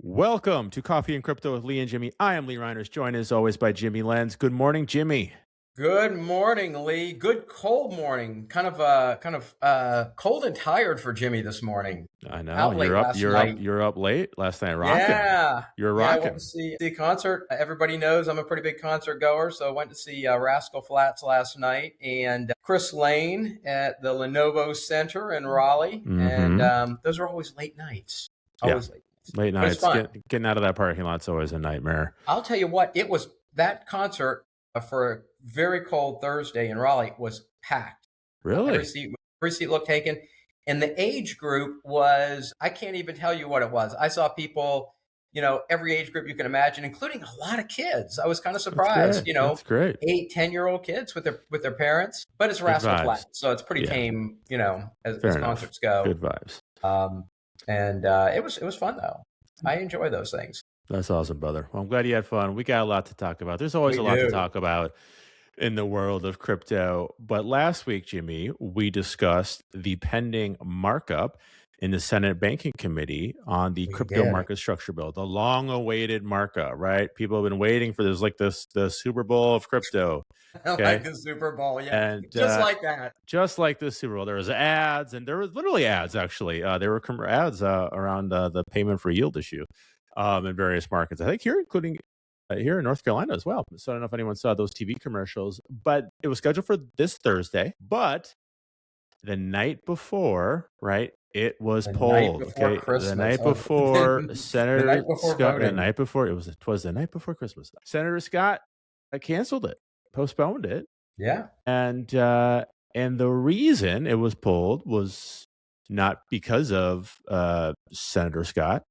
Welcome to Coffee and Crypto with Lee and Jimmie. I am Lee Reiners, joined as always by Jimmie Lenz. Good morning, Jimmie. Good morning, Lee. Good cold morning. Cold and tired for Jimmie this morning. I know Out late you're up. last You're up. night. You're up late last night. Rocking. Yeah. You're Yeah, I rocking. went to see the concert. Everybody knows I'm a pretty big concert goer, so I went to see Rascal Flatts last night and Chris Lane at the Lenovo Center in Raleigh. And those are always late nights. Always late nights. Late But it's nights. fun. Getting out of that parking lot's always a nightmare. I'll tell you what, it was that concert for a very cold Thursday in Raleigh was packed. Really? Every seat looked taken. And the age group was, I can't even tell you what it was. I saw people, every age group you can imagine, including a lot of kids. I was kind of surprised, That's great. 8, 10-year-old kids with their parents. But it's Rascal Flatts, so it's pretty tame, as concerts go. Good vibes. It was fun though. I enjoy those things. That's awesome, brother. Well, I'm glad you had fun. We got a lot to talk about. There's always a lot to talk about in the world of crypto. But last week, Jimmie, we discussed the pending markup in the Senate Banking Committee on the crypto market structure bill, the long-awaited markup, right? People have been waiting for this, like the Super Bowl of crypto. Okay? Like the Super Bowl, yeah. And just like that. Just like the Super Bowl. There was ads, and there was literally ads, actually. There were ads around the payment for yield issue in various markets. I think here, including here in North Carolina as well. So I don't know if anyone saw those TV commercials, but it was scheduled for this Thursday. But the night before, right, it was polled. The night before Senator Scott. The night before it was the night before Christmas. Senator Scott canceled it, postponed it. Yeah, and the reason it was pulled was not because of Senator Scott.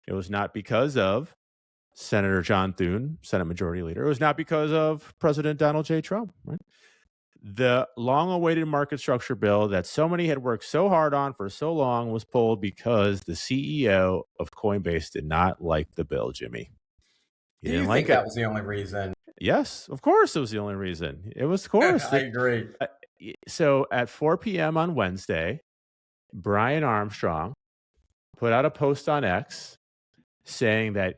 It was not because of Senator John Thune, Senate Majority Leader. It was not because of President Donald J. Trump. Right? The long-awaited market structure bill that so many had worked so hard on for so long was pulled because the CEO of Coinbase did not like the bill, Jimmie. Do you think that was the only reason? Yes, of course it was the only reason. It was, of course. I agree. So at 4 p.m. on Wednesday, Brian Armstrong put out a post on X saying that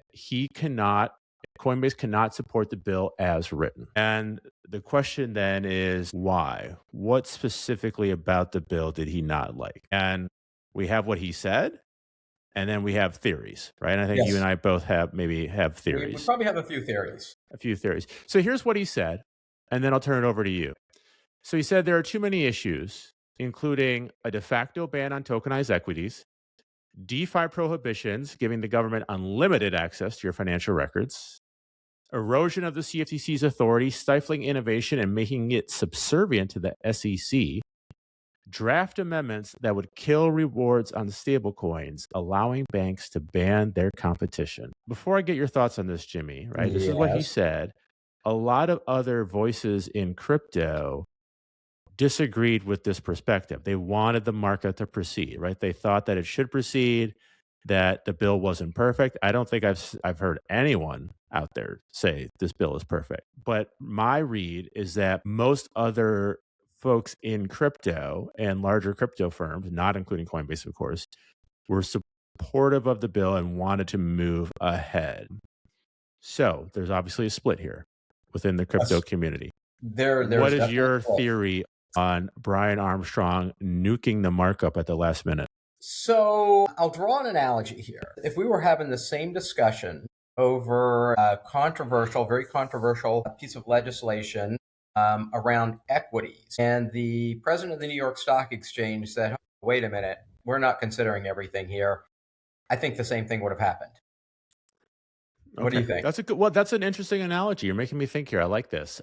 Coinbase cannot support the bill as written. And the question then is why? What specifically about the bill did he not like? And we have what he said, and then we have theories, right? And I think you and I both have theories. We probably have a few theories. So here's what he said, and then I'll turn it over to you. So he said there are too many issues, including a de facto ban on tokenized equities, DeFi prohibitions, giving the government unlimited access to your financial records, erosion of the CFTC's authority, stifling innovation and making it subservient to the SEC, draft amendments that would kill rewards on stablecoins, allowing banks to ban their competition. Before I get your thoughts on this, Jimmie, right? This is what he said. A lot of other voices in crypto disagreed with this perspective. They wanted the market to proceed, right? They thought that it should proceed, that the bill wasn't perfect. I don't think I've heard anyone out there say this bill is perfect. But my read is that most other folks in crypto and larger crypto firms, not including Coinbase, of course, were supportive of the bill and wanted to move ahead. So there's obviously a split here within the crypto community. What is your theory on Brian Armstrong nuking the markup at the last minute? So I'll draw an analogy here. If we were having the same discussion over a very controversial piece of legislation around equities, and the president of the New York Stock Exchange said, wait a minute, we're not considering everything here, I think the same thing would have happened. What do you think? That's an interesting analogy. You're making me think here. I like this.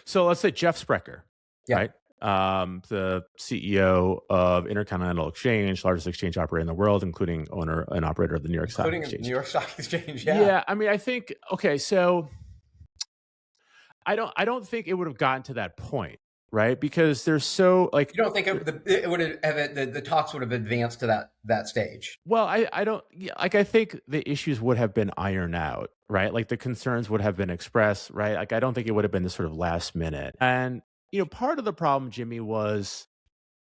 So let's say Jeff Sprecher, right? The CEO of Intercontinental Exchange, largest exchange operator in the world, including owner and operator of the New York Stock Exchange. New York Stock Exchange, yeah. I mean, I think so I don't think it would have gotten to that point, right? Because there's so you don't think it would have the talks would have advanced to that stage? Well, I don't I think the issues would have been ironed out, right? Like the concerns would have been expressed, right? Like I don't think it would have been the sort of last minute. And part of the problem, Jimmie, was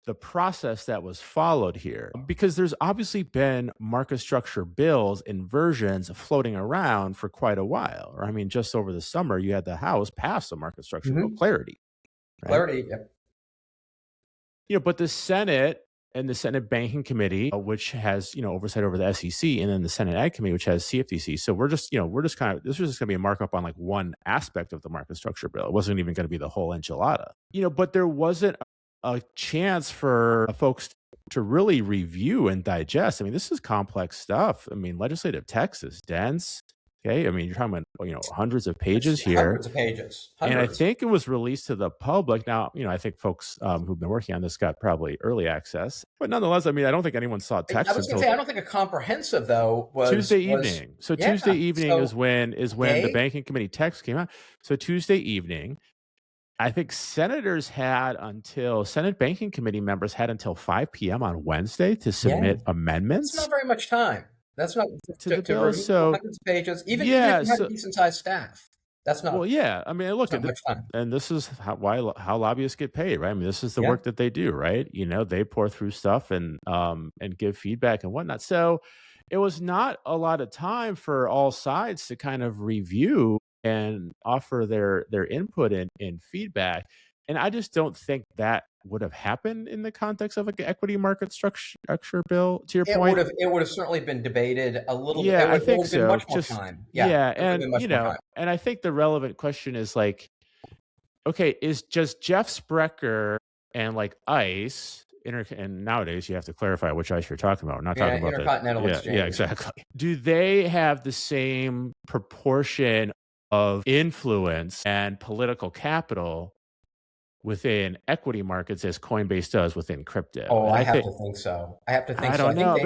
the process that was followed here, because there's obviously been market structure bills and versions floating around for quite a while. Or I mean, just over the summer, you had the House pass a market structure bill, clarity, right? Clarity. Yep. But the Senate and the Senate Banking Committee, which has, oversight over the SEC, and then the Senate Ag Committee, which has CFTC. So we're just kind of, this was just going to be a markup on like one aspect of the market structure bill. It wasn't even going to be the whole enchilada, but there wasn't a chance for folks to really review and digest. I mean, this is complex stuff. I mean, legislative text is dense. Okay. I mean, you're talking about, hundreds of pages here. Hundreds of pages. And I think it was released to the public. Now, I think folks who've been working on this got probably early access. But nonetheless, I mean, I don't think anyone saw text I was going to say, I don't think a comprehensive, though, was Tuesday evening. So yeah, Tuesday evening is when the Banking Committee text came out. So Tuesday evening, I think Senate Banking Committee members had until 5 p.m. on Wednesday to submit amendments. That's not very much time. That's not to the bill. So hundreds of pages, even if you have a decent sized staff. That's not. Well, yeah. I mean, look, and this is how lobbyists get paid, right? I mean, this is the work that they do, right? They pour through stuff and give feedback and whatnot. So it was not a lot of time for all sides to kind of review and offer their input and feedback. And I just don't think that would have happened in the context of like an equity market structure bill. To your point, it would have certainly been debated a little. Yeah, bit. I think so. Much more time. And I think the relevant question is like, okay, is just Jeff Sprecher and like ICE, and nowadays you have to clarify which ICE you're talking about. We're not talking about Intercontinental Exchange. Yeah, exactly. Do they have the same proportion of influence and political capital within equity markets as Coinbase does within crypto? Oh, I have to think so. I don't know.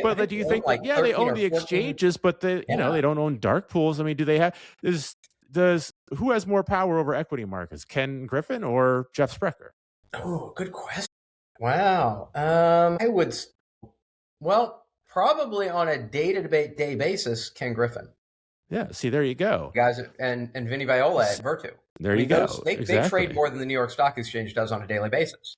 But do you think like they own the exchanges, but they don't own dark pools? I mean, do they have who has more power over equity markets, Ken Griffin or Jeff Sprecher? Oh, good question. Wow. Probably on a day-to-day basis, Ken Griffin. Yeah, see, there you go. Guys, and Vinny Viola at Virtu. There you go. They trade more than the New York Stock Exchange does on a daily basis.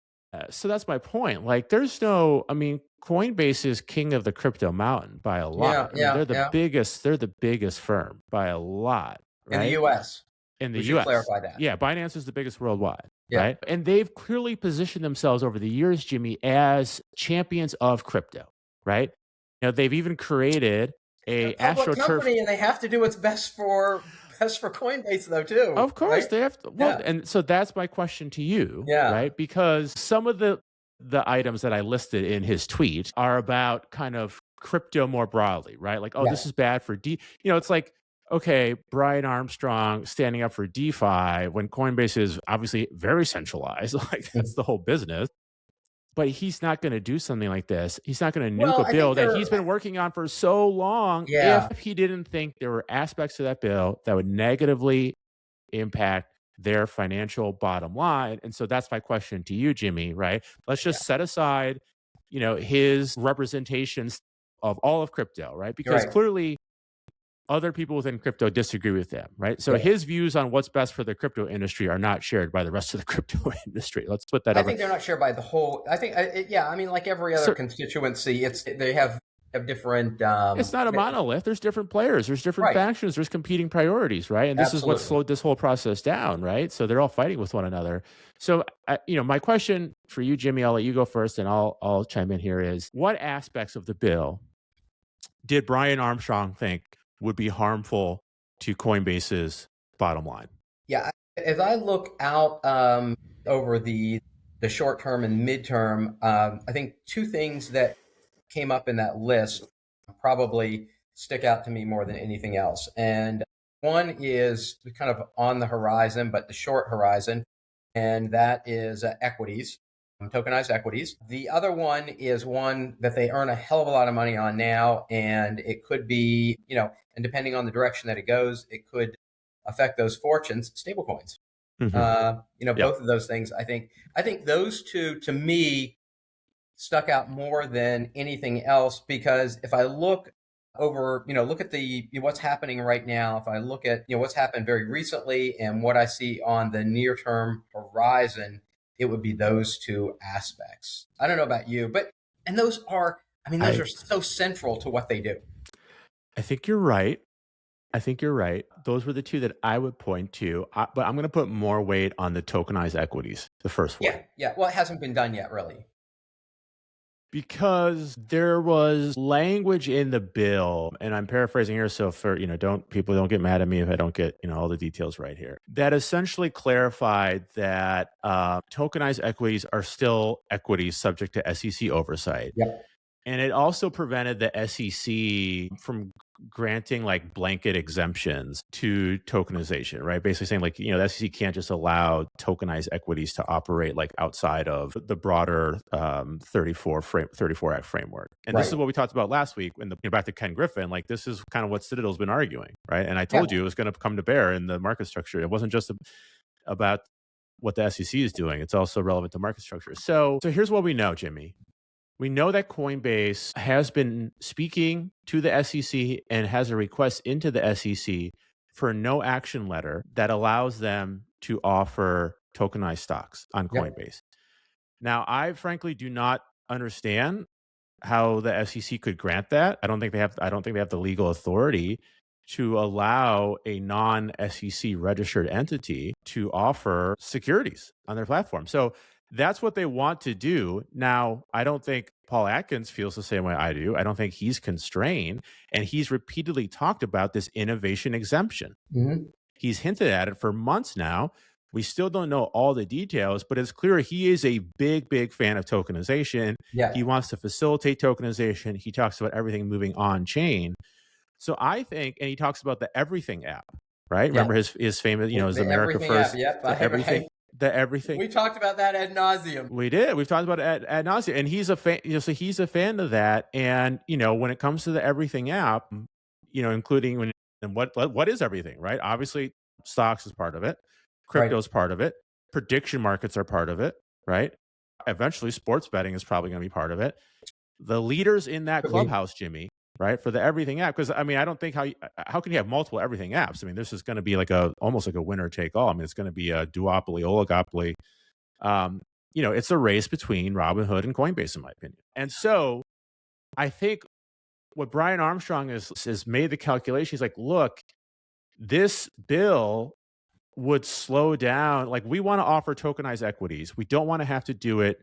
So that's my point. Like, Coinbase is king of the crypto mountain by a lot. They're the biggest. They're the biggest firm by a lot. Right? In the U.S. In the U.S. U.S. Clarify that. Yeah, Binance is the biggest worldwide. Yeah. Right? And they've clearly positioned themselves over the years, Jimmie, as champions of crypto. Right? They've even created a public company, and they have to do what's best for Coinbase, though, too. Of course, right? they have to. Well, and so that's my question to you, right? Because some of the items that I listed in his tweet are about kind of crypto more broadly, right? Like, this is bad for it's like, okay, Brian Armstrong standing up for DeFi when Coinbase is obviously very centralized. Like, that's the whole business. But he's not going to do something like this. He's not going to nuke a bill that he's been working on for so long if he didn't think there were aspects of that bill that would negatively impact their financial bottom line. And so that's my question to you, Jimmie, right? Let's just set aside, his representations of all of crypto, right? Because clearly other people within crypto disagree with them, right? So his views on what's best for the crypto industry are not shared by the rest of the crypto industry. Let's put that. I think they're not shared by the whole. I think, I mean, like every other constituency, they have different. It's not a monolith. There's different players. There's different factions. There's competing priorities, right? And this is what slowed this whole process down, right? So they're all fighting with one another. So, my question for you, Jimmie, I'll let you go first, and I'll chime in here. Is what aspects of the bill did Brian Armstrong think would be harmful to Coinbase's bottom line? Yeah, as I look out over the short term and midterm, I think two things that came up in that list probably stick out to me more than anything else. And one is kind of on the horizon, but the short horizon, and that is equities. Tokenized equities. The other one is one that they earn a hell of a lot of money on now, and it could be, and depending on the direction that it goes, it could affect those fortunes, stablecoins. Both of those things. I think those two, to me, stuck out more than anything else, because if I look over, look at what's happening right now, if I look at, what's happened very recently and what I see on the near term horizon, it would be those two aspects. I don't know about you, but, and those are, I mean, those I are so central to what they do. I think you're right. I think you're right. Those were the two that I would point to. But I'm going to put more weight on the tokenized equities, the first one. Yeah. Yeah. Well, it hasn't been done yet, really. Because there was language in the bill, and I'm paraphrasing here, so for people don't get mad at me if I don't get all the details right here. That essentially clarified that tokenized equities are still equities subject to SEC oversight. Yep. And it also prevented the SEC from granting like blanket exemptions to tokenization, right? Basically saying like, the SEC can't just allow tokenized equities to operate like outside of the broader 34 Act framework. And this is what we talked about last week when back to Ken Griffin, like this is kind of what Citadel's been arguing, right? And I told you it was going to come to bear in the market structure. It wasn't just about what the SEC is doing. It's also relevant to market structure. So here's what we know, Jimmie. We know that Coinbase has been speaking to the SEC and has a request into the SEC for a no action letter that allows them to offer tokenized stocks on Coinbase. Now, I frankly do not understand how the SEC could grant that. I don't think they have the legal authority to allow a non-SEC registered entity to offer securities on their platform. So that's what they want to do. Now, I don't think Paul Atkins feels the same way I do. I don't think he's constrained. And he's repeatedly talked about this innovation exemption. Mm-hmm. He's hinted at it for months now. We still don't know all the details, but it's clear he is a big, big fan of tokenization. Yeah. He wants to facilitate tokenization. He talks about everything moving on chain. So I think, and he talks about the Everything app, right? Yeah. Remember his famous, his America First, Everything. The Everything. We talked about that ad nauseum. We did. We've talked about it ad nauseum, and he's a fan. So he's a fan of that. And when it comes to the Everything app, including what is everything, right? Obviously, stocks is part of it. Crypto is part of it. Prediction markets are part of it, right? Eventually, sports betting is probably going to be part of it. The leaders in that clubhouse, Jimmie, right, for the Everything app, because I mean, I don't think how can you have multiple Everything apps? I mean, this is going to be like almost like a winner take all. I mean, it's going to be a duopoly, oligopoly. It's a race between Robinhood and Coinbase, in my opinion. And so, I think what Brian Armstrong has made the calculation. He's like, look, this bill would slow down. Like, we want to offer tokenized equities. We don't want to have to do it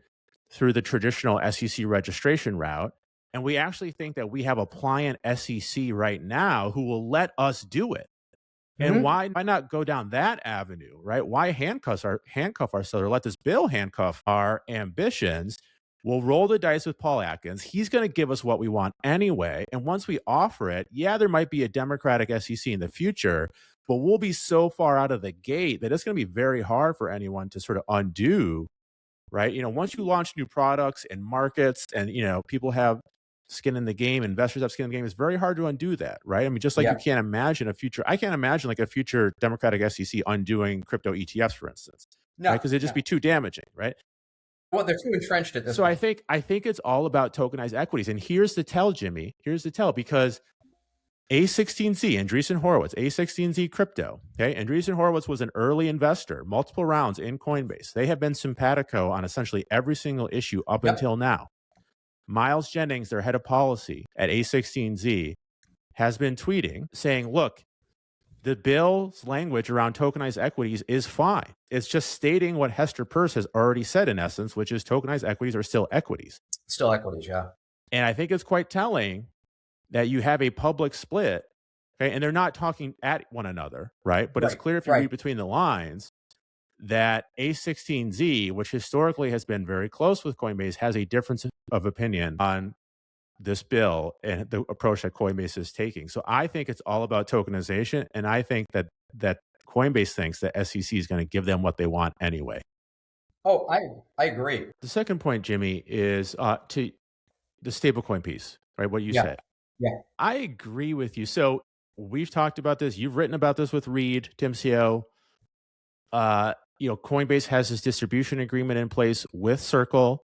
through the traditional SEC registration route. And we actually think that we have a pliant SEC right now who will let us do it. Mm-hmm. And why not go down that avenue, right? Why handcuff ourselves or let this bill handcuff our ambitions? We'll roll the dice with Paul Atkins. He's going to give us what we want anyway. And once we offer it, there might be a Democratic SEC in the future, but we'll be so far out of the gate that it's going to be very hard for anyone to sort of undo, right? Once you launch new products and markets and, people have skin in the game, investors have skin in the game, it's very hard to undo that, right? I mean, just like you can't imagine I can't imagine like a future Democratic SEC undoing crypto ETFs, for instance. No. Right? Because it'd just be too damaging, right? Well, they're too entrenched at this point. So I think it's all about tokenized equities. And here's the tell, Jimmie. Here's the tell, because A16Z, Andreessen Horowitz, A16Z crypto. Okay, Andreessen Horowitz was an early investor, multiple rounds in Coinbase. They have been simpatico on essentially every single issue up until now. Miles Jennings, their head of policy at A16Z, has been tweeting saying, look, the bill's language around tokenized equities is fine. It's just stating what Hester Peirce has already said in essence, which is tokenized equities are still equities. Still equities, yeah. And I think it's quite telling that you have a public split, okay, and they're not talking at one another, right? But it's clear if you read between the lines that A16Z, which historically has been very close with Coinbase, has a difference of opinion on this bill and the approach that Coinbase is taking. So I think it's all about tokenization, and I think that Coinbase thinks that SEC is going to give them what they want anyway. Oh, I agree. The second point, Jimmie, is to the stablecoin piece, right? What you said. Yeah. I agree with you. So we've talked about this. You've written about this with Reed, Tim CO. Coinbase has this distribution agreement in place with Circle.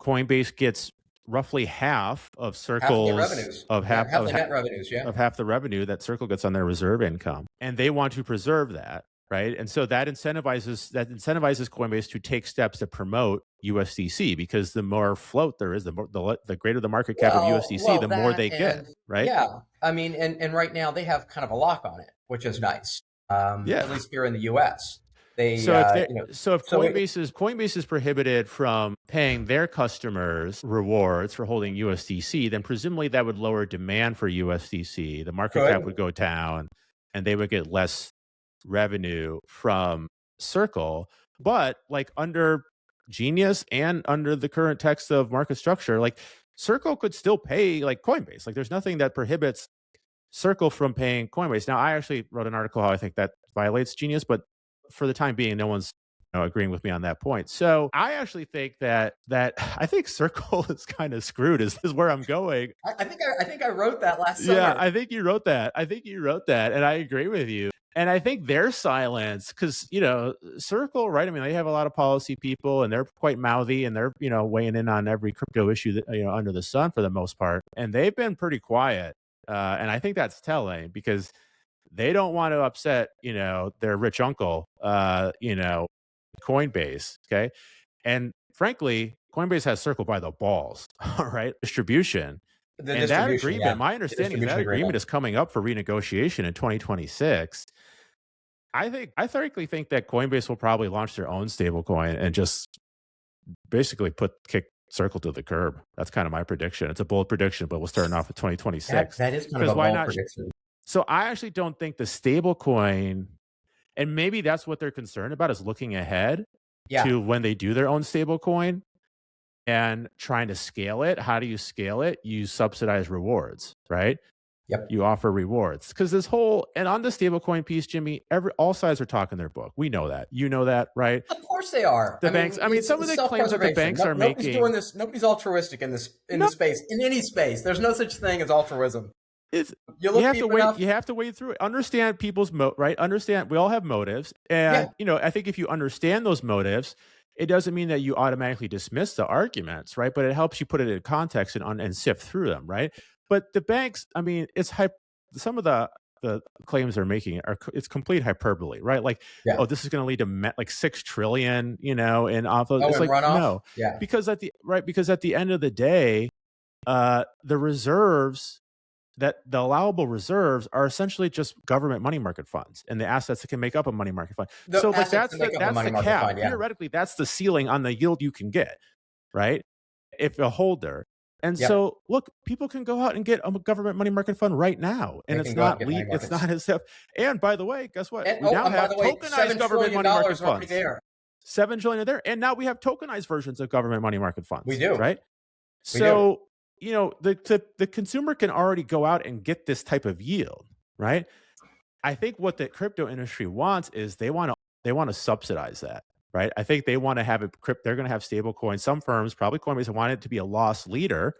Coinbase gets roughly half of Circle's revenues. Half the net revenues, of half the revenue that Circle gets on their reserve income, and they want to preserve that. right? And so that incentivizes Coinbase to take steps to promote USDC, because the more float there is, the greater the market cap of USDC, the more That they get, and right? yeah, I mean, and right now they have kind of a lock on it, which is nice. Yeah. At least here in the U.S., they So if they you know, so if so it Coinbase is prohibited from paying their customers rewards for holding USDC, then presumably that would lower demand for USDC. The market cap could would go down, and they would get less revenue from Circle. But like under Genius and under the current text of market structure, like Circle could still pay like Coinbase. Like there's nothing that prohibits Circle from paying Coinbase. Now, I actually wrote an article how I think that violates Genius, but for the time being, no one's agreeing with me on that point. So I actually think that I think Circle is kind of screwed. Is where I'm going. I think I wrote that last Yeah, summer. I think you wrote that. And I agree with you. And I think their silence, because Circle, right? I mean, they have a lot of policy people, and they're quite mouthy, and they're weighing in on every crypto issue that under the sun for the most part, and they've been pretty quiet. And I think that's telling, because they don't want to upset their rich uncle, Coinbase. Okay, and frankly, Coinbase has Circle by the balls. All right, distribution. The And that distribution, agreement, yeah, my the understanding is that distribution agreement agreement. is coming up for renegotiation in 2026. I frankly think that Coinbase will probably launch their own stablecoin and just basically kick Circle to the curb. That's kind of my prediction. It's a bold prediction, but we're starting off with 2026. That is kind of Because a why bold not? prediction. So I actually don't think the stablecoin, and maybe that's what they're concerned about, is looking ahead Yeah, to when they do their own stablecoin and trying to scale it. How do you scale it? You subsidize rewards, right? yep. You offer rewards, because and on the stablecoin piece, Jimmie, all sides are talking their book. We know that. You know that, right? Of course they are. The banks. I mean, some of It's the claims that the self-preservation. banks are Nobody's making. doing this. Nobody's altruistic in No, this space, in any space. There's no such thing as altruism. it's You you look have to deep wait. enough. You have to wade through it. Understand people's right. Understand we all have motives, and Yeah, I think if you understand those motives, it doesn't mean that you automatically dismiss the arguments, right? But it helps you put it in context and sift through them, right? But the banks, I mean, some of the claims they're making it's complete hyperbole, right? Like, yeah. oh, this is going to lead to like 6 trillion, in outflows. Oh, It's and like, runoff. no, Yeah, because at the end of the day, the reserves, that the allowable reserves, are essentially just government money market funds and the assets that can make up a money market fund. the So like assets that make up a that's money the market cap. fund. Yeah, Theoretically, that's the ceiling on the yield you can get, right? If a holder. And yep. so look, people can go out and get a government money market fund right now, and They it's can go out and not get money it's markets. not as if. And by the way, guess what? And We now and by have the way, tokenized government money market $7 trillion already funds. there. 7 trillion are there, and now we have tokenized versions of government money market funds. We do. Right? We do. So the consumer can already go out and get this type of yield, right? I think what the crypto industry wants is they want to subsidize that, right? I think they want to have they're going to have stable coins. Some firms, probably Coinbase, want it to be a loss leader,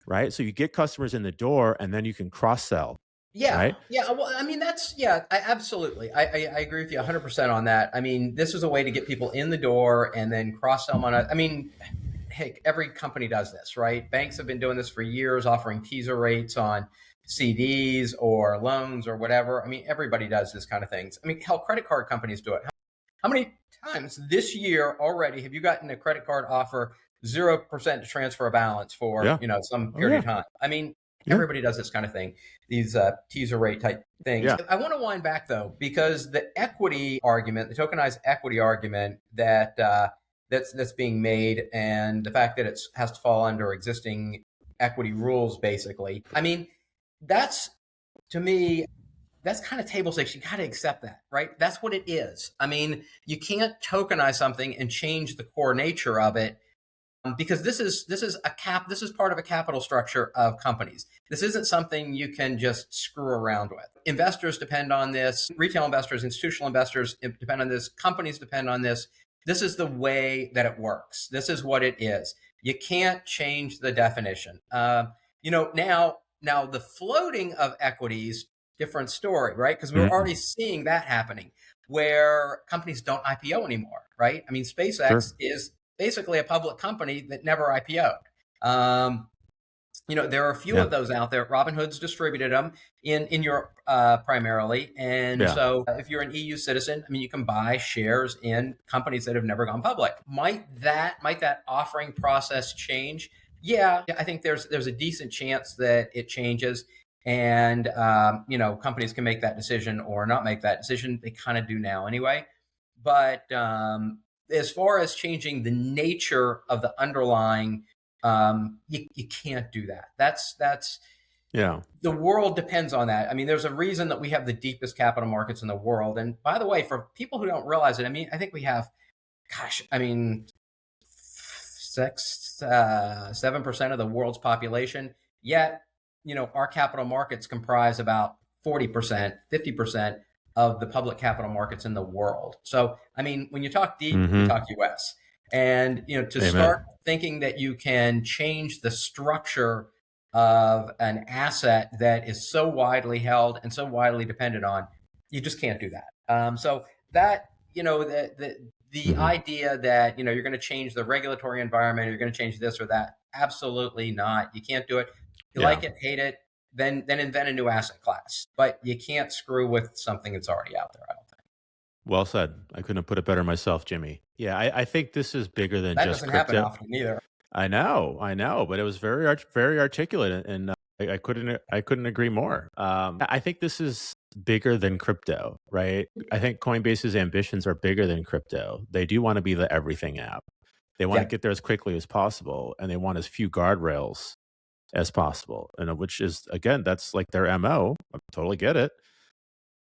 right? So you get customers in the door, and then you can cross sell. Yeah, right? yeah. Well, I mean, absolutely. I agree with you 100% on that. I mean, this is a way to get people in the door and then cross sell on it. I mean, heck, every company does this, right? Banks have been doing this for years, offering teaser rates on CDs or loans or whatever. I mean, everybody does this kind of things. I mean, hell, credit card companies do it. How many times this year already have you gotten a credit card offer 0% to transfer a balance for some period of time? I mean, everybody does this kind of thing, these teaser rate type things. Yeah. I want to wind back though, because the equity argument, the tokenized equity argument that's being made, and the fact that it has to fall under existing equity rules, basically. I mean, that's, to me, that's kind of table stakes. You got to accept that, right? That's what it is. I mean, you can't tokenize something and change the core nature of it, because this is part of a capital structure of companies. This isn't something you can just screw around with. Investors depend on this. Retail investors, institutional investors depend on this. Companies depend on this. This is the way that it works. This is what it is. You can't change the definition. Now the floating of equities, different story, right? Because we're already seeing that happening, where companies don't IPO anymore, right? I mean, SpaceX is basically a public company that never IPO'd. there are a few Yeah. of those out there. Robinhood's distributed them in Europe primarily, and Yeah. so if you're an EU citizen, I mean, you can buy shares in companies that have never gone public. Might that offering process change? Yeah, I think there's a decent chance that it changes, and companies can make that decision or not make that decision. They kind of do now anyway. But as far as changing the nature of the underlying, you can't do that. That's Yeah. the world depends on that. I mean, there's a reason that we have the deepest capital markets in the world. And by the way, for people who don't realize it, I mean, I think we have, gosh, I mean, 7% of the world's population. Yet, our capital markets comprise about 40%, 50% of the public capital markets in the world. So, I mean, when you talk deep, you Mm-hmm. talk US. And, to Amen. start thinking that you can change the structure of an asset that is so widely held and so widely dependent on, you just can't do that. So that, the idea that, you're going to change the regulatory environment, you're going to change this or that, absolutely not. You can't do it. You Yeah. like it, hate it, then invent a new asset class. But you can't screw with something that's already out there, I don't think. Well said. I couldn't have put it better myself, Jimmie. Yeah, I think this is bigger than That just doesn't happen crypto. often either. I know, but it was very articulate, and I couldn't agree more. I think this is bigger than crypto, right? I think Coinbase's ambitions are bigger than crypto. They do want to be the everything app. They want to Yeah. get there as quickly as possible, and they want as few guardrails as possible. And which is, again, that's like their MO. I totally get it.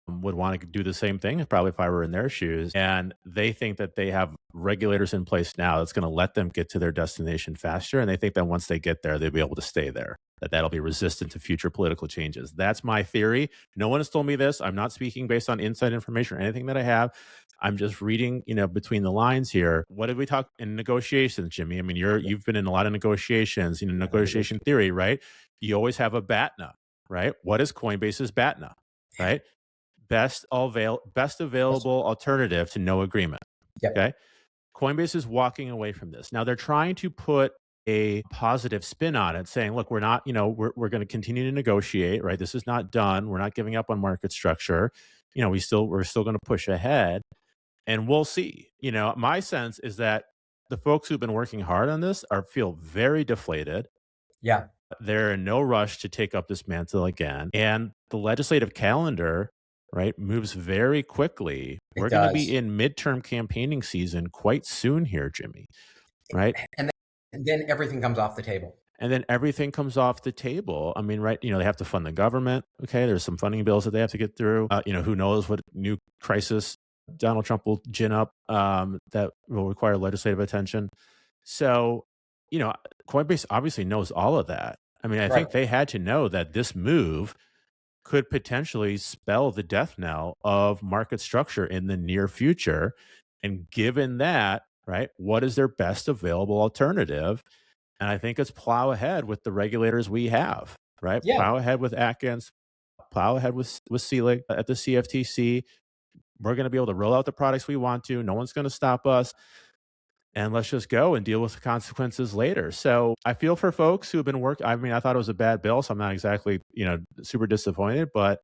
Would want to do the same thing probably if I were in their shoes. And they think that they have regulators in place now that's going to let them get to their destination faster. And they think that once they get there, they'll be able to stay there, that'll be resistant to future political changes. That's my theory. No one has told me this. I'm not speaking based on inside information or anything that I have. I'm just reading, between the lines here. What did we talk in negotiations, Jimmie? I mean, you've been in a lot of negotiations, negotiation theory, right? You always have a BATNA, right? What is Coinbase's BATNA, right? Best available alternative to no agreement. Yep. Okay. Coinbase is walking away from this. Now they're trying to put a positive spin on it, saying, look, we're not, we're going to continue to negotiate, right? This is not done. We're not giving up on market structure. We're still going to push ahead, and we'll see. My sense is that the folks who've been working hard on this feel very deflated. Yeah. They're in no rush to take up this mantle again. And the legislative calendar, right, moves very quickly. We're going to be in midterm campaigning season quite soon here, Jimmie, right? And then everything comes off the table. I mean, right, they have to fund the government. Okay, there's some funding bills that they have to get through. Who knows what new crisis Donald Trump will gin up that will require legislative attention. So, Coinbase obviously knows all of that. I mean, I think they had to know that this move could potentially spell the death knell of market structure in the near future. And given that, right, what is their best available alternative? And I think it's plow ahead with the regulators we have, right? Yeah. Plow ahead with Atkins, plow ahead with Selig at the CFTC. We're going to be able to roll out the products we want to. No one's going to stop us. And let's just go and deal with the consequences later. So I feel for folks who have been working. I mean, I thought it was a bad bill, so I'm not exactly, super disappointed. But,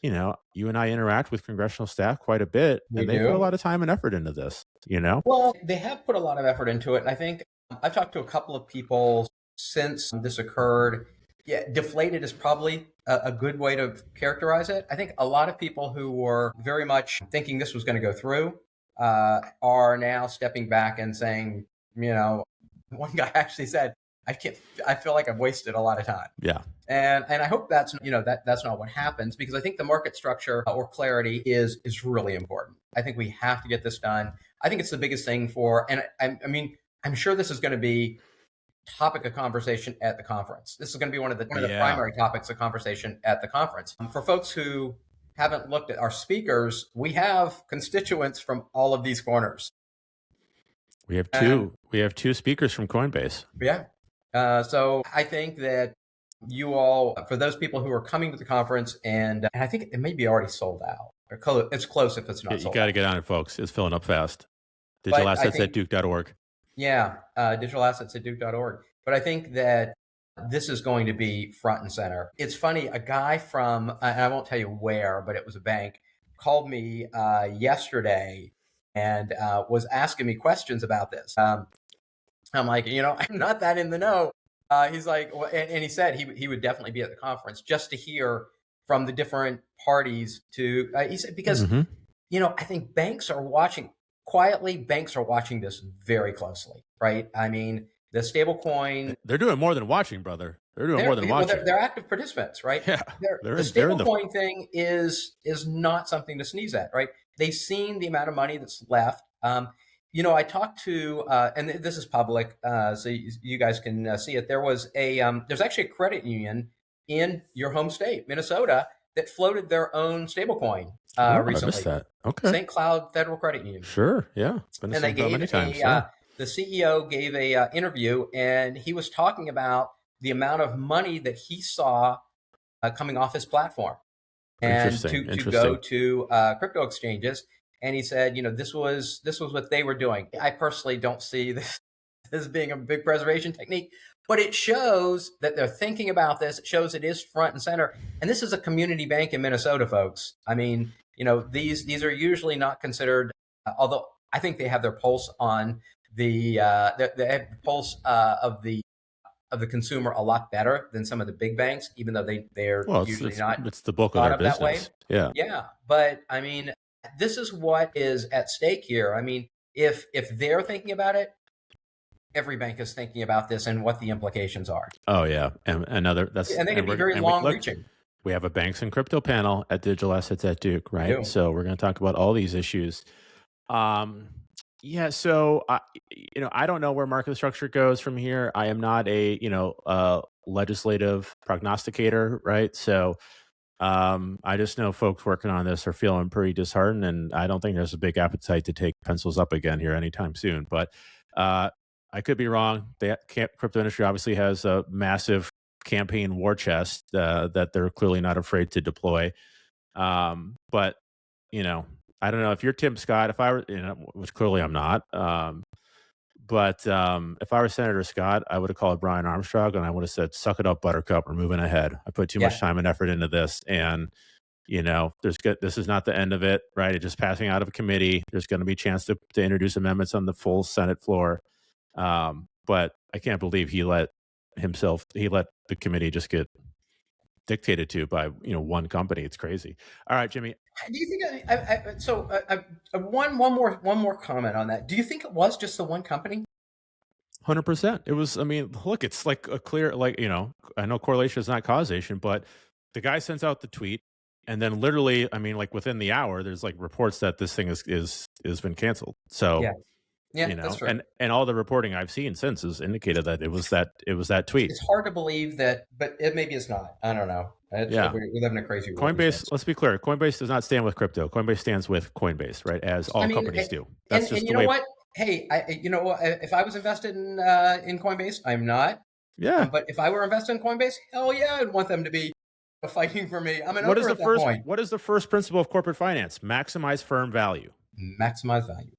you and I interact with congressional staff quite a bit, and they put a lot of time and effort into this, Well, they have put a lot of effort into it. And I think I've talked to a couple of people since this occurred. Yeah, deflated is probably a good way to characterize it. I think a lot of people who were very much thinking this was going to go through are now stepping back and saying, one guy actually said, I feel like I've wasted a lot of time. Yeah. And I hope that's, that's not what happens, because I think the market structure or clarity is really important. I think we have to get this done. I think it's the biggest thing and I mean, I'm sure this is going to be topic of conversation at the conference. This is going to be one of the primary topics of conversation at the conference. For folks who haven't looked at our speakers, we have constituents from all of these corners. We have two speakers from Coinbase. Yeah. So I think that you all, for those people who are coming to the conference, and I think it may be already sold out. It's close if it's not sold out. You got to get on it, folks. It's filling up fast. Digital assets at Duke.org. Yeah, digitalassets at Duke.org. But I think that this is going to be front and center. It's funny, a guy from, and I won't tell you where, but it was a bank, called me yesterday and was asking me questions about this. I'm like, I'm not that in the know. He's like, and he said he would definitely be at the conference just to hear from the different parties to, he said, because, I think banks are watching this very closely, right? I mean, the stable coin. They're doing more than watching, brother. They're doing more than watching. They're active participants, right? Yeah. The stable coin thing is not something to sneeze at, right? They've seen the amount of money that's left. I talked to, and this is public, so you guys can see it. There's actually a credit union in your home state, Minnesota, that floated their own stablecoin recently. I missed that. Okay. St. Cloud Federal Credit Union. Sure. Yeah. It's been and they gave many times. the CEO gave a interview, and he was talking about the amount of money that he saw coming off his platform, and to go to crypto exchanges. And he said, this was what they were doing. I personally don't see this as being a big preservation technique, but it shows that they're thinking about this. It shows it is front and center. And this is a community bank in Minnesota, folks. I mean, these are usually not considered, although I think they have their pulse on the pulse of the consumer a lot better than some of the big banks, even though they're usually not. It's the bulk of their business. That way. Yeah. Yeah. But I mean, this is what is at stake here. I mean, if they're thinking about it, every bank is thinking about this and what the implications are. Oh yeah, and they can be very long-reaching. We have a banks and crypto panel at Digital Assets at Duke, right? So we're going to talk about all these issues. Yeah. So I don't know where market structure goes from here. I am not a legislative prognosticator, right? So. I just know folks working on this are feeling pretty disheartened, and I don't think there's a big appetite to take pencils up again here anytime soon. But I could be wrong. The crypto industry obviously has a massive campaign war chest that they're clearly not afraid to deploy. But I don't know if you're Tim Scott. If I were, which clearly I'm not. But if I were Senator Scott, I would have called Brian Armstrong and I would have said, "Suck it up, Buttercup. We're moving ahead. I put too much time and effort into this, and this is not the end of it, right? It's just passing out of a committee. There's going to be a chance to introduce amendments on the full Senate floor, but I can't believe he let the committee just get dictated to by one company. It's crazy. All right, Jimmie. Do you think one more comment on that? Do you think it was just the one company? 100%. It was. I mean, look, it's like a clear, I know correlation is not causation, but the guy sends out the tweet, and then literally, I mean, within the hour, there's reports that this thing is been canceled. So yeah, that's true. And all the reporting I've seen since has indicated that it was that tweet. It's hard to believe that, but maybe it's not. I don't know. We live in a crazy world. Coinbase, let's be clear. Coinbase does not stand with crypto. Coinbase stands with Coinbase, right? As all companies do. That's just the way. What? Hey, if I was invested in Coinbase, I'm not. Yeah. But if I were invested in Coinbase, hell yeah, I'd want them to be fighting for me. I'm an owner at that point. What is the first principle of corporate finance? Maximize firm value. Maximize value.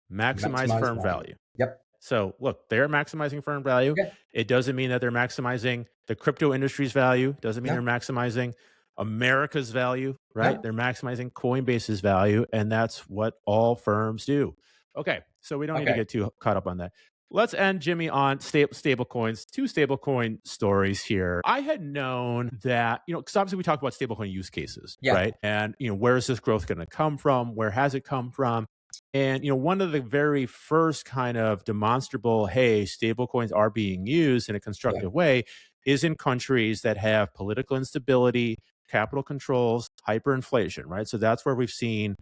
Maximize firm value. Yep. So look, they're maximizing firm value. Okay. It doesn't mean that they're maximizing the crypto industry's value. Doesn't mean they're maximizing America's value, right? They're maximizing Coinbase's value, and that's what all firms do. Okay, so we don't need to get too caught up on that. Let's end, Jimmie, on stable coins. Two stablecoin stories here. I had known that, because obviously we talk about stablecoin use cases, right? And, where is this growth going to come from? Where has it come from? And, one of the very first kind of demonstrable, hey, stablecoins are being used in a constructive way is in countries that have political instability, capital controls, hyperinflation, right? So that's where we've seen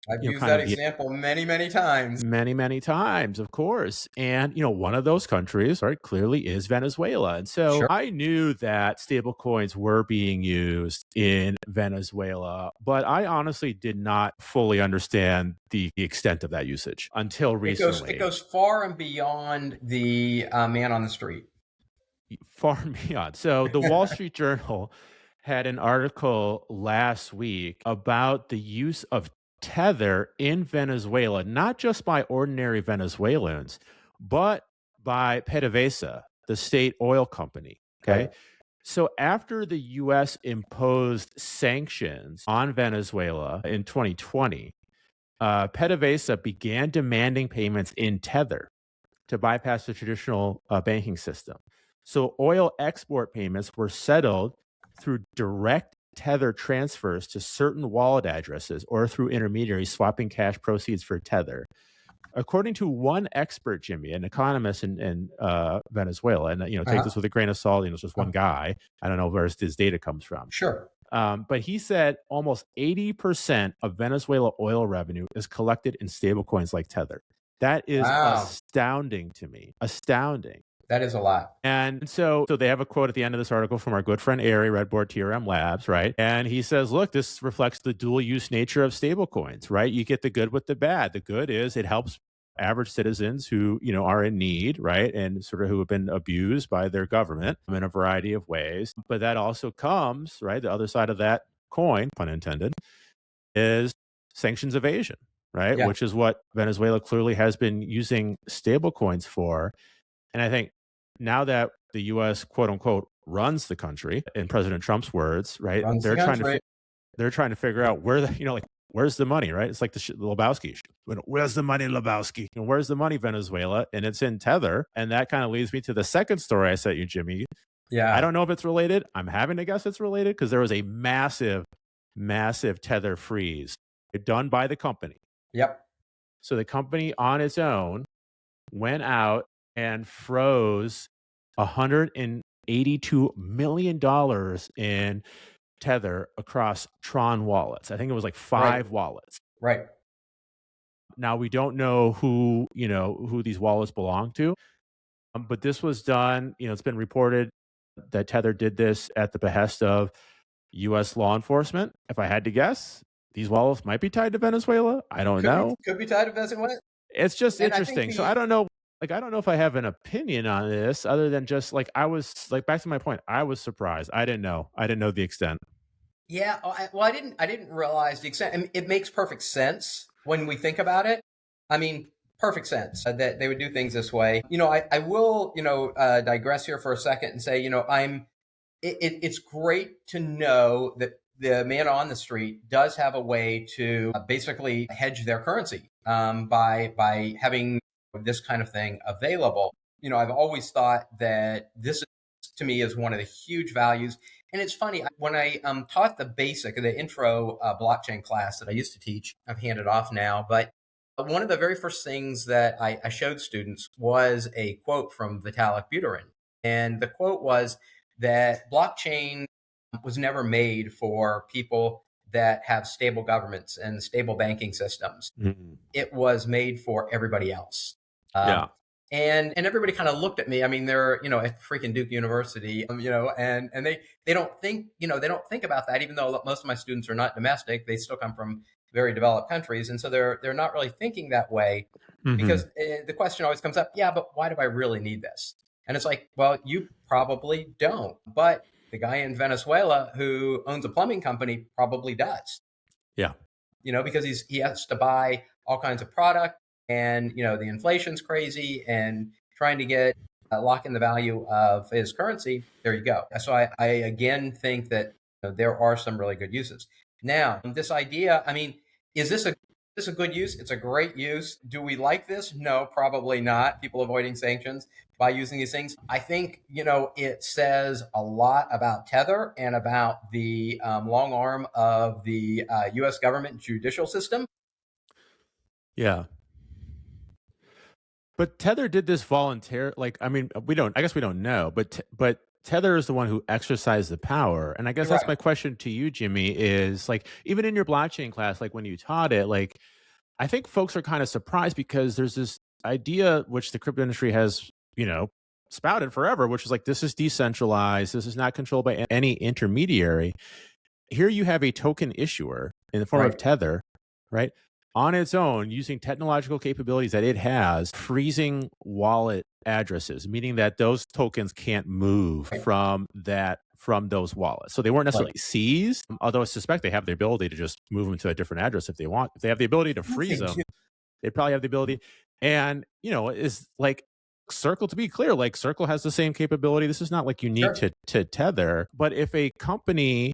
I've used that example many, many times. Many, many times, of course. And, one of those countries, right, clearly is Venezuela. And so I knew that stable coins were being used in Venezuela, but I honestly did not fully understand the extent of that usage until recently. It goes far and beyond the man on the street. Far and beyond. So the Wall Street Journal had an article last week about the use of Tether in Venezuela, not just by ordinary Venezuelans, but by PDVSA, the state oil company. Okay. Right. So after the US imposed sanctions on Venezuela in 2020, PDVSA began demanding payments in Tether to bypass the traditional banking system. So oil export payments were settled through direct Tether transfers to certain wallet addresses or through intermediaries swapping cash proceeds for Tether. According to one expert, Jimmie, an economist in Venezuela, and take this with a grain of salt. It's just one guy. I don't know where his data comes from. Sure. But he said almost 80% of Venezuela oil revenue is collected in stablecoins like Tether. That is astounding to me. Astounding. That is a lot. And so they have a quote at the end of this article from our good friend Ari, Redboard TRM Labs, right? And he says, look, this reflects the dual use nature of stablecoins, right? You get the good with the bad. The good is it helps average citizens who, are in need, right? And sort of who have been abused by their government in a variety of ways. But that also comes, right? The other side of that coin, pun intended, is sanctions evasion, right? Yeah. Which is what Venezuela clearly has been using stablecoins for. And I think now that the U.S. quote unquote runs the country, in President Trump's words, right? They're trying to figure out where the where's the money, right? It's like the Lebowski. Where's the money, Lebowski? Where's the money, Venezuela? And it's in Tether. And that kind of leads me to the second story I sent you, Jimmie. Yeah. I don't know if it's related. I'm having to guess it's related because there was a massive, massive Tether freeze done by the company. Yep. So the company on its own went out and froze $182 million in Tether across Tron wallets. I think it was like 5 wallets. Right. Now we don't know who these wallets belong to, but this was done. It's been reported that Tether did this at the behest of U.S. law enforcement. If I had to guess, these wallets might be tied to Venezuela. I don't know. Could be tied to Venezuela. It's just interesting. So I don't know. I don't know if I have an opinion on this other than just I was back to my point. I was surprised. I didn't know the extent. Yeah. I didn't realize the extent. I mean, it makes perfect sense when we think about it. I mean, perfect sense that they would do things this way. I will, digress here for a second and say, it's great to know that the man on the street does have a way to basically hedge their currency by having this kind of thing available. I've always thought that this, to me, is one of the huge values. And it's funny, when I taught the intro blockchain class that I used to teach, I've handed off now, but one of the very first things that I showed students was a quote from Vitalik Buterin. And the quote was that blockchain was never made for people that have stable governments and stable banking systems. Mm-hmm. It was made for everybody else. And everybody kind of looked at me. I mean, they're, at freaking Duke University, and they don't think, they don't think about that, even though most of my students are not domestic. They still come from very developed countries. And so they're not really thinking that way, because the question always comes up, yeah, but why do I really need this? And it's like, well, you probably don't, but the guy in Venezuela who owns a plumbing company probably does. Yeah. Because he has to buy all kinds of product. And, the inflation's crazy, and trying to get lock in the value of his currency. There you go. So I again think that there are some really good uses. Now, this idea, I mean, is this a good use? It's a great use. Do we like this? No, probably not. People avoiding sanctions by using these things. I think, it says a lot about Tether and about the long arm of the U.S. government judicial system. Yeah. But Tether did this voluntarily. I guess we don't know, but Tether is the one who exercised the power. And I guess that's my question to you, Jimmie, is even in your blockchain class, when you taught it, I think folks are kind of surprised because there's this idea which the crypto industry has, spouted forever, which is this is decentralized. This is not controlled by any intermediary. Here you have a token issuer in the form of Tether, right? On its own, using technological capabilities that it has, freezing wallet addresses, meaning that those tokens can't move from those wallets. So they weren't necessarily seized, although I suspect they have the ability to just move them to a different address if they want. If they have the ability to freeze them, they probably have the ability. And, is Circle, to be clear, like Circle has the same capability. This is not like unique Sure. to Tether. But if a company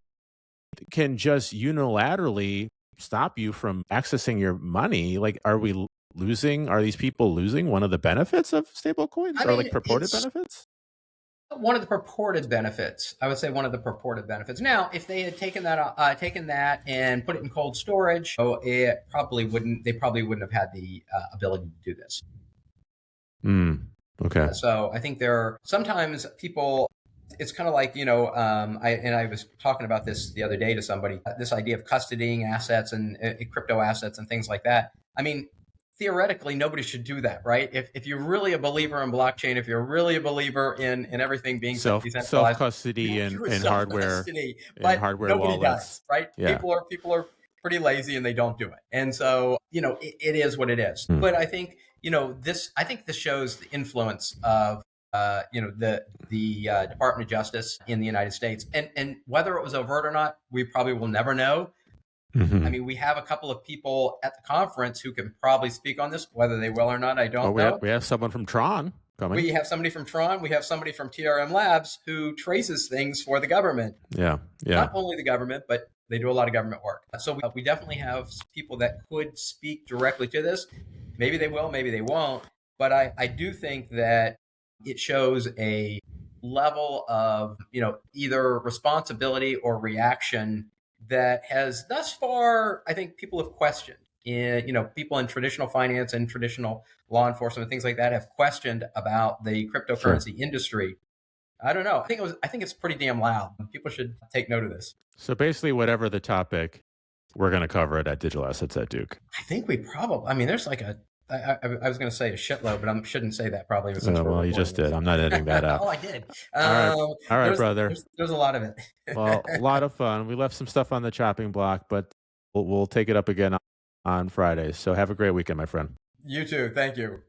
can just unilaterally stop you from accessing your money, like, are these people losing one of the benefits of stable coins, I or mean, like purported it's benefits? one of the purported benefits. I would say one of the purported benefits. Now, if they had taken that and put it in cold storage, it probably wouldn't. They probably wouldn't have had the ability to do this. Okay. So I think there are sometimes people. It's kind of like, I was talking about this the other day to somebody. This idea of custodying assets and crypto assets and things like that. I mean, theoretically, nobody should do that, right? If you're really a believer in blockchain, if you're really a believer in everything being decentralized, Self custody and hardware but hardware nobody wallets. does, right? Yeah. People are pretty lazy and they don't do it, and so it is what it is. But I think this shows the influence of the Department of Justice in the United States, and whether it was overt or not, we probably will never know. I mean, we have a couple of people at the conference who can probably speak on this. Whether they will or not, I don't know. We have someone from Tron coming. We have somebody from Tron. We have somebody from TRM Labs who traces things for the government. Yeah. Not only the government, but they do a lot of government work. So we definitely have people that could speak directly to this. Maybe they will, maybe they won't. But I do think that it shows a level of, either responsibility or reaction that has thus far, I think people have questioned. People in traditional finance and traditional law enforcement and things like that have questioned about the cryptocurrency industry. I don't know. I think it's pretty damn loud. People should take note of this. So basically, whatever the topic, we're going to cover it at Digital Assets at Duke. I think we probably. I mean, there's like I was going to say a shitload, but I shouldn't say that probably. Well, you just did. I'm not editing that out. Oh, I did. All right, brother. There's a lot of it. Well, a lot of fun. We left some stuff on the chopping block, but we'll take it up again on Fridays. So have a great weekend, my friend. You too. Thank you.